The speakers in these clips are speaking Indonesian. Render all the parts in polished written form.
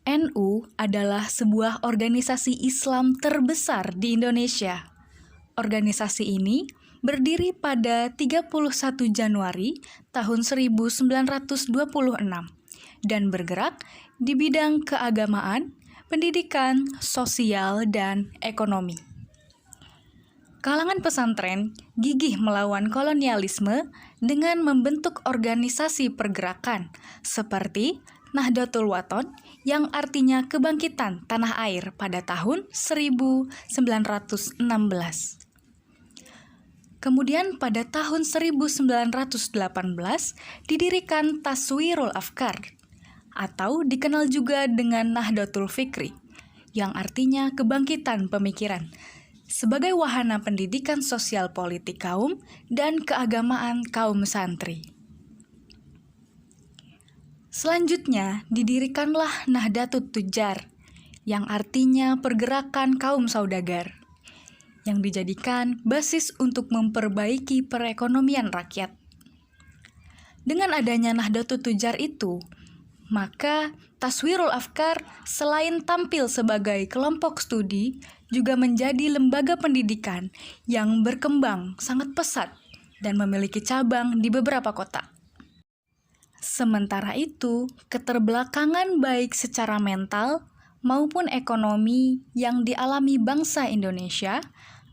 NU adalah sebuah organisasi Islam terbesar di Indonesia. Organisasi ini berdiri pada 31 Januari tahun 1926 dan bergerak di bidang keagamaan, pendidikan, sosial, dan ekonomi. Kalangan pesantren gigih melawan kolonialisme dengan membentuk organisasi pergerakan seperti Nahdlatul Wathon yang artinya kebangkitan tanah air pada tahun 1916. Kemudian pada tahun 1918 didirikan Taswirul Afkar atau dikenal juga dengan Nahdlatul Fikri yang artinya kebangkitan pemikiran sebagai wahana pendidikan sosial politik kaum dan keagamaan kaum santri. Selanjutnya didirikanlah Nahdlatul Tujjar yang artinya pergerakan kaum saudagar yang dijadikan basis untuk memperbaiki perekonomian rakyat. Dengan adanya Nahdlatul Tujjar itu, maka Taswirul Afkar selain tampil sebagai kelompok studi, juga menjadi lembaga pendidikan yang berkembang sangat pesat dan memiliki cabang di beberapa kota. Sementara itu, keterbelakangan baik secara mental maupun ekonomi yang dialami bangsa Indonesia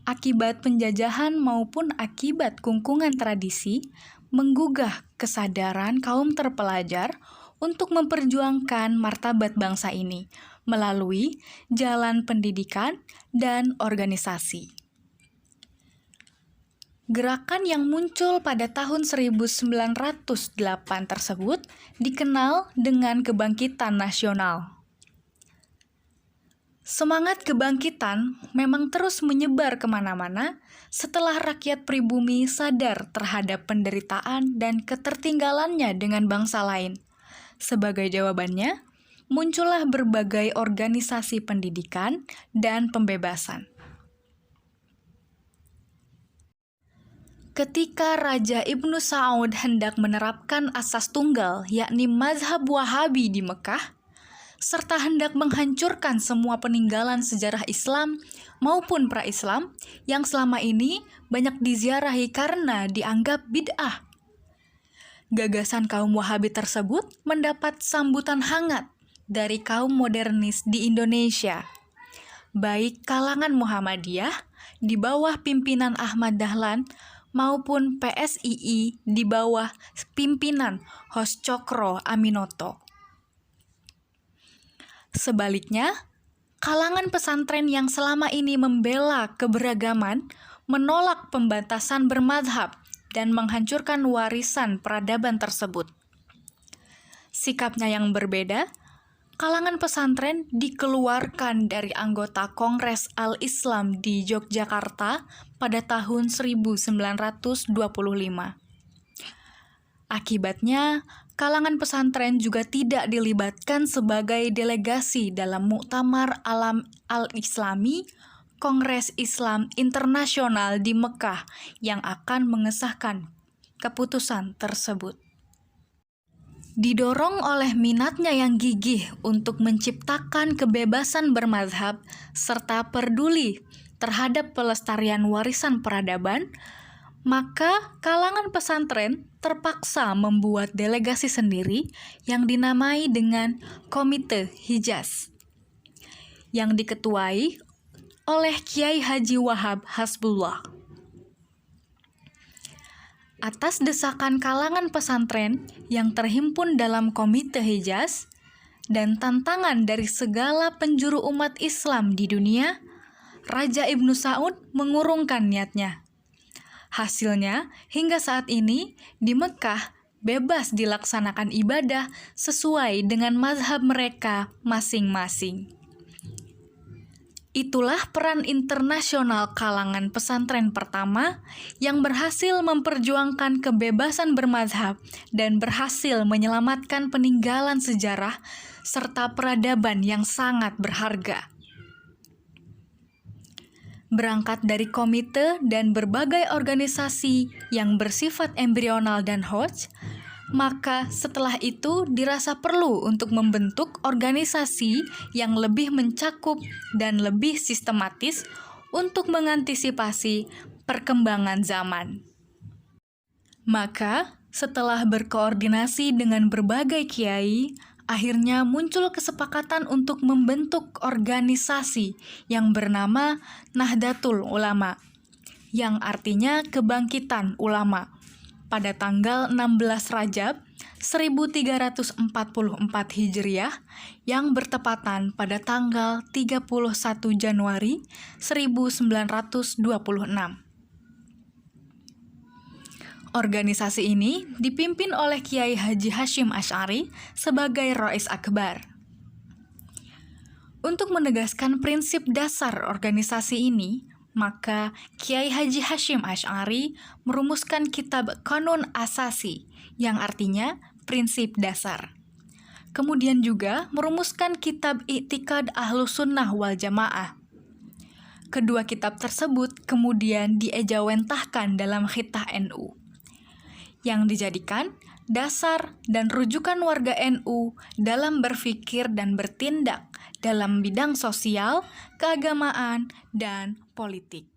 akibat penjajahan maupun akibat kungkungan tradisi menggugah kesadaran kaum terpelajar untuk memperjuangkan martabat bangsa ini melalui jalan pendidikan dan organisasi. Gerakan yang muncul pada tahun 1908 tersebut dikenal dengan kebangkitan nasional. Semangat kebangkitan memang terus menyebar kemana-mana setelah rakyat pribumi sadar terhadap penderitaan dan ketertinggalannya dengan bangsa lain. Sebagai jawabannya, muncullah berbagai organisasi pendidikan dan pembebasan. Ketika Raja Ibnu Saud hendak menerapkan asas tunggal, yakni mazhab Wahabi di Mekah, serta hendak menghancurkan semua peninggalan sejarah Islam maupun pra-Islam yang selama ini banyak diziarahi karena dianggap bid'ah. Gagasan kaum Wahabi tersebut mendapat sambutan hangat dari kaum modernis di Indonesia, baik kalangan Muhammadiyah di bawah pimpinan Ahmad Dahlan maupun PSII di bawah pimpinan Hos Cokro Aminoto. Sebaliknya, kalangan pesantren yang selama ini membela keberagaman menolak pembatasan bermadhab dan menghancurkan warisan peradaban tersebut. Sikapnya yang berbeda, kalangan pesantren dikeluarkan dari anggota Kongres Al-Islam di Yogyakarta pada tahun 1925. Akibatnya, kalangan pesantren juga tidak dilibatkan sebagai delegasi dalam Muktamar Alam Al-Islami Kongres Islam Internasional di Mekah yang akan mengesahkan keputusan tersebut. Didorong oleh minatnya yang gigih untuk menciptakan kebebasan bermazhab serta peduli terhadap pelestarian warisan peradaban, maka kalangan pesantren terpaksa membuat delegasi sendiri yang dinamai dengan Komite Hijaz, yang diketuai oleh Kiai Haji Wahab Hasbullah. Atas desakan kalangan pesantren yang terhimpun dalam Komite Hijaz dan tantangan dari segala penjuru umat Islam di dunia, Raja Ibnu Saud mengurungkan niatnya. Hasilnya, hingga saat ini di Mekah bebas dilaksanakan ibadah sesuai dengan mazhab mereka masing-masing. Itulah peran internasional kalangan pesantren pertama yang berhasil memperjuangkan kebebasan bermazhab dan berhasil menyelamatkan peninggalan sejarah serta peradaban yang sangat berharga. Berangkat dari komite dan berbagai organisasi yang bersifat embrional dan hoax, Maka setelah itu dirasa perlu untuk membentuk organisasi yang lebih mencakup dan lebih sistematis untuk mengantisipasi perkembangan zaman. Maka setelah berkoordinasi dengan berbagai kiai, akhirnya muncul kesepakatan untuk membentuk organisasi yang bernama Nahdlatul Ulama, yang artinya kebangkitan ulama, pada tanggal 16 Rajab 1344 Hijriah yang bertepatan pada tanggal 31 Januari 1926. Organisasi ini dipimpin oleh Kiai Haji Hasyim Asy'ari sebagai Rais Akbar. Untuk menegaskan prinsip dasar organisasi ini, maka Kiai Haji Hasyim Asy'ari merumuskan kitab Qanun Asasi, yang artinya prinsip dasar. Kemudian juga merumuskan kitab I'tiqad Ahlussunnah wal Jamaah. Kedua kitab tersebut kemudian diejawantahkan dalam Khitah NU, yang dijadikan dasar dan rujukan warga NU dalam berpikir dan bertindak dalam bidang sosial, keagamaan, dan politik.